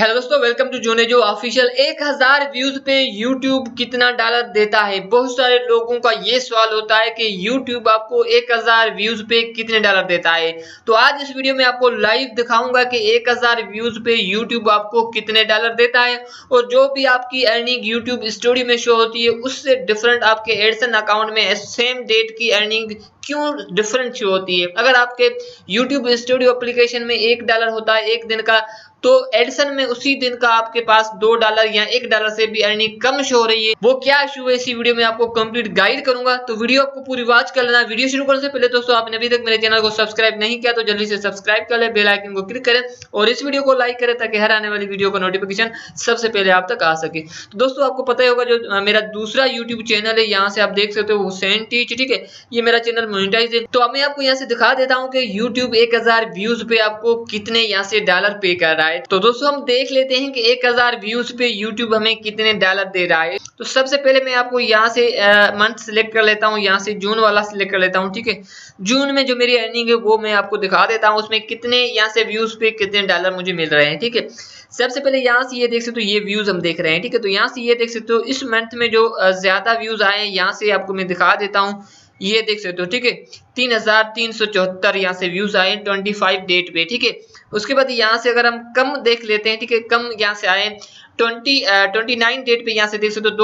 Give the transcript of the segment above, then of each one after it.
Hello दोस्तों, welcome to जोने जो ऑफिशियल। 1000 व्यूज पे YouTube कितना डॉलर देता है। बहुत सारे लोगों का ये सवाल होता है कि YouTube आपको 1000 व्यूज पे कितने डॉलर देता है। तो आज इस वीडियो में आपको लाइव दिखाऊंगा कि 1000 व्यूज पे YouTube आपको कितने डॉलर देता है और जो भी आपकी अर्निंग YouTube स्टोरी में शो होती है उससे डिफरेंट आपके एडसेंस अकाउंट में सेम डेट की अर्निंग क्यों डिफरेंट शो होती है। अगर आपके YouTube स्टूडियो एप्लीकेशन में $1 होता है एक दिन का, तो एडसन में उसी दिन का आपके पास $2 या $1 से भी अर्निंग कम शो हो रही है। वो क्या इशू है इसी वीडियो में आपको कंप्लीट गाइड करूंगा, तो वीडियो आपको पूरी वॉच कर लेना। वीडियो शुरू करने से पहले दोस्तों आपने अभी तक मेरे चैनल को सब्सक्राइब नहीं किया तो जल्दी से सब्सक्राइब कर ले, बेल आइकन को क्लिक करें और इस वीडियो को लाइक करें ताकि हर आने वाली वीडियो का नोटिफिकेशन सबसे पहले आप तक आ सके। तो दोस्तों आपको पता ही होगा जो मेरा दूसरा यूट्यूब चैनल है, यहाँ से आप देख सकते हो हुसैन टीच, ठीक है, ये मेरा चैनल मोनेटाइज है। तो अब मैं आपको यहाँ से दिखा देता हूँ कि यूट्यूब 1000 व्यूज पे आपको कितने यहाँ से डॉलर पे कर रहा है। तो दोस्तों हम देख लेते हैं कि 1000 व्यूज पे YouTube हमें कितने डॉलर दे रहा है। तो सबसे पहले मैं आपको यहाँ से मंथ सिलेक्ट कर लेता हूँ, यहाँ से जून वाला सिलेक्ट कर लेता हूँ, ठीक है। जून में जो मेरी अर्निंग है वो मैं आपको दिखा देता हूँ, उसमें कितने यहाँ से व्यूज पे कितने डॉलर मुझे मिल रहे हैं, ठीक है। सबसे पहले यहाँ से ये देख सकते हो, ये व्यूज हम देख रहे हैं, ठीक है। तो यहाँ से ये देख सकते हो इस मंथ में जो ज्यादा व्यूज आए हैं यहाँ से आपको मैं दिखा देता हूँ, ये देख सकते हो, ठीक है। 3374 यहाँ से व्यूज आए 25 डेट पे, ठीक है। उसके बाद यहाँ से अगर हम कम देख लेते हैं, ठीक है, कम यहाँ से आए 29 डेट पे, यहाँ से देख सकते हो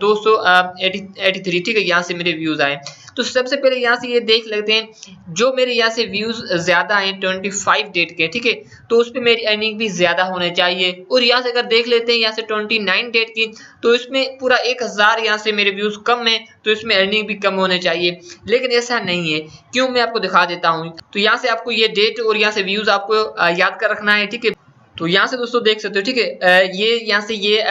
2283, ठीक है, यहाँ से मेरे व्यूज आए। तो सबसे पहले यहाँ से ये देख लेते हैं जो मेरे यहाँ से व्यूज ज्यादा हैं 25 डेट के, ठीक है, तो उस पर मेरी अर्निंग भी ज्यादा होने चाहिए। और यहाँ से अगर देख लेते हैं यहाँ से 29 डेट की, तो इसमें पूरा 1000 यहाँ से मेरे व्यूज कम है, तो इसमें अर्निंग भी कम होने चाहिए, लेकिन ऐसा नहीं है। क्यों, मैं आपको दिखा देता हूँ। तो यहाँ से आपको ये डेट और यहाँ से व्यूज आपको याद कर रखना है, ठीक है। तो यहाँ से दोस्तों देख सकते हो, ठीक है, ये यहाँ से ये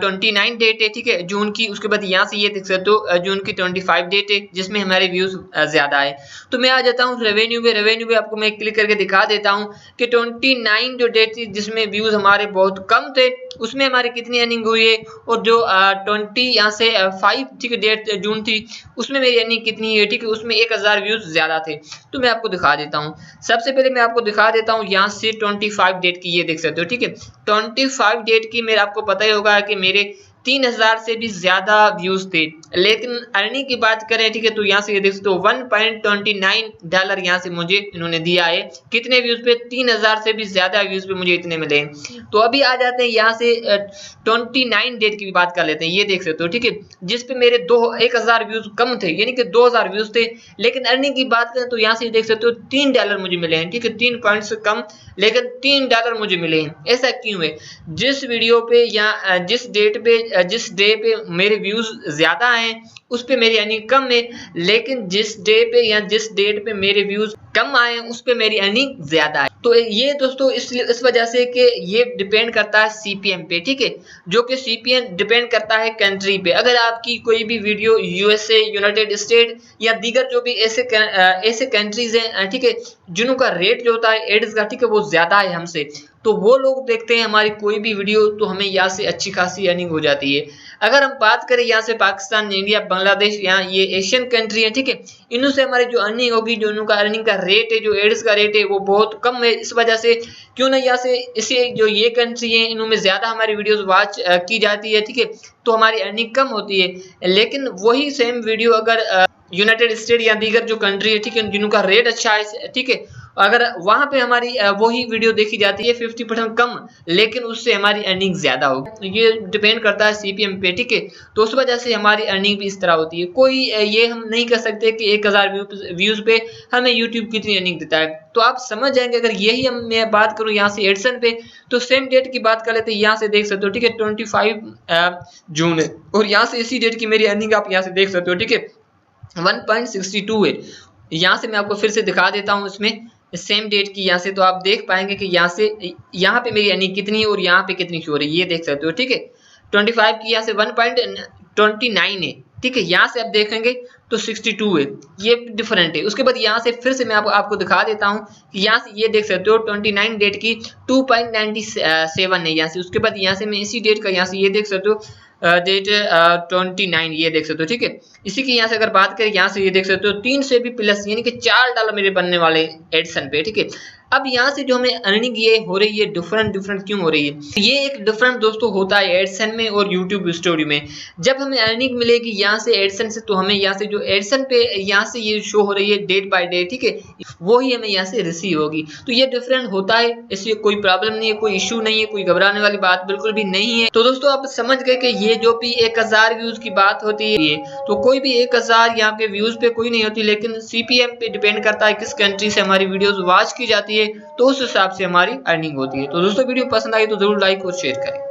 29 डेट है, ठीक है, जून की। उसके बाद यहाँ से ये देख सकते हो जून की 25 डेट है जिसमें हमारे व्यूज ज्यादा है। तो मैं आ जाता हूँ रेवेन्यू पे। रेवेन्यू पे आपको मैं क्लिक करके दिखा देता हूँ कि 29 जो डेट थी जिसमें व्यूज हमारे बहुत कम थे उसमें हमारी कितनी अर्निंग हुई है, और जो 20 यहाँ से 5, ठीक है, डेट जून थी उसमें मेरी अर्निंग कितनी है, ठीक है, उसमें 1000 व्यूज ज्यादा थे। तो मैं आपको दिखा देता हूँ। सबसे पहले मैं आपको दिखा देता हूँ यहाँ से 25 डेट की, ये देख सकते हो, ठीक है। 25 डेट की मेरे आपको पता ही होगा कि मेरे 3000 से भी ज्यादा व्यूज थे, लेकिन अर्निंग की बात करें, ठीक है, तो यहाँ से ये देख सकते हो $1.29 यहाँ से मुझे इन्होंने दिया है। कितने व्यूज पे? 3000 से भी ज्यादा व्यूज पे मुझे इतने मिले। तो अभी आ जाते हैं यहाँ से 29 डेट की भी बात कर लेते हैं। ये देख सकते हो, ठीक है, जिसपे मेरे 1000 व्यूज कम थे, यानी कि 2000 व्यूज थे, लेकिन अर्निंग की बात करें तो यहाँ से देख सकते हो $3 मुझे मिले हैं, ठीक है, 3 पॉइंट से कम, लेकिन $3 मुझे मिले हैं। ऐसा क्यों है? जिस वीडियो पे या जिस डेट पे, जिस डे पे मेरे व्यूज ज्यादा हैं उस पे मेरी अर्निंग कम है, लेकिन जिस डे पे या जिस डेट पे मेरे व्यूज कम आए हैं उस पे मेरी अर्निंग ज्यादा है। तो ये दोस्तों इस वजह से कि ये डिपेंड करता है सीपीएम पे, ठीक है, जो कि सीपीएम डिपेंड करता है कंट्री पे। अगर आपकी कोई भी वीडियो यूएसए, यूनाइटेड स्टेट या दीगर जो भी ऐसे कंट्रीज हैं, ठीक है, जिनका रेट जो होता है एड्स का, ठीक है, वो ज्यादा है हमसे, तो वो लोग देखते हैं हमारी कोई भी वीडियो, तो हमें यहाँ से अच्छी खासी अर्निंग हो जाती है। अगर हम बात करें यहाँ से पाकिस्तान, इंडिया, बांग्लादेश, यहाँ ये एशियन कंट्री है, ठीक है, इनों से हमारी जो अर्निंग होगी, जो उनका अर्निंग का रेट है, जो एड्स का रेट है, वो बहुत कम है। इस वजह से क्यों ना यहाँ से इसे जो ये कंट्री है इनमें ज्यादा हमारी वीडियोस वॉच की जाती है, ठीक है, तो हमारी अर्निंग कम होती है। लेकिन वही सेम वीडियो अगर यूनाइटेड स्टेट या दीगर जो कंट्री है, ठीक है, जिनका रेट अच्छा है, ठीक है, अगर वहां पे हमारी वही वीडियो देखी जाती है 50% कम, लेकिन उससे हमारी अर्निंग ज्यादा होगी। ये डिपेंड करता है सीपीएम पे, ठीक है, तो उस वजह से हमारी अर्निंग भी इस तरह होती है। कोई ये हम नहीं कर सकते कि 1000 व्यूज पे हमें यूट्यूब कितनी अर्निंग देता है। तो आप समझ जाएंगे। अगर यही मैं बात करूं यहाँ से एडसन पे, तो सेम डेट की बात कर लेते हैं। यहाँ से देख सकते हो, ठीक है, 25 जून है, और यहाँ से इसी डेट की मेरी अर्निंग आप यहाँ से देख सकते हो, ठीक है, 1.62 है। यहाँ से मैं आपको फिर से दिखा देता हूँ इसमें सेम डेट की, यहाँ से तो आप देख पाएंगे कि यहाँ पे मेरी अर्निंग कितनी है और यहाँ पे कितनी शो हो रही है, ये देख सकते हो, ठीक है। 25 की यहाँ से 1.29 है, ठीक है, यहाँ से आप देखेंगे तो 62 है, ये डिफरेंट है। उसके बाद यहाँ से फिर से मैं आपको दिखा देता हूँ कि यहाँ से ये देख सकते हो 29 डेट की 2.97 है यहाँ से। उसके बाद यहाँ से मैं इसी डेट का यहाँ से ये देख सकते हो डेट 29, ये देख सकते हो, ठीक है। इसी की यहाँ से अगर बात करें, यहाँ से ये देख सकते हो 3 से भी प्लस, यानी कि $4 मेरे बनने वाले एडसन पे, ठीक है। अब यहाँ से जो हमें अर्निंग ये हो रही है डिफरेंट क्यों हो रही है, ये एक डिफरेंट दोस्तों होता है एडसेंस में और यूट्यूब स्टोरी में। जब हमें अर्निंग मिलेगी यहाँ से एडसेंस से, तो हमें यहाँ से जो एडसेंस पे यहाँ से ये शो हो रही है डेट बाय डे, ठीक है, वो ही हमें यहाँ से रिसीव होगी। तो ये डिफरेंट होता है, इससे कोई प्रॉब्लम नहीं है, कोई इशू नहीं है, कोई घबराने वाली बात बिल्कुल भी नहीं है। तो दोस्तों आप समझ गए कि ये जो भी 1000 व्यूज की बात होती है, तो कोई भी 1000 यहाँ पे व्यूज पे कोई नहीं होती, लेकिन CPM पे डिपेंड करता है किस कंट्री से हमारी वीडियोस वॉच की जाती है, तो उस हिसाब से हमारी अर्निंग होती है। तो दोस्तों वीडियो पसंद आई तो जरूर लाइक और शेयर करें।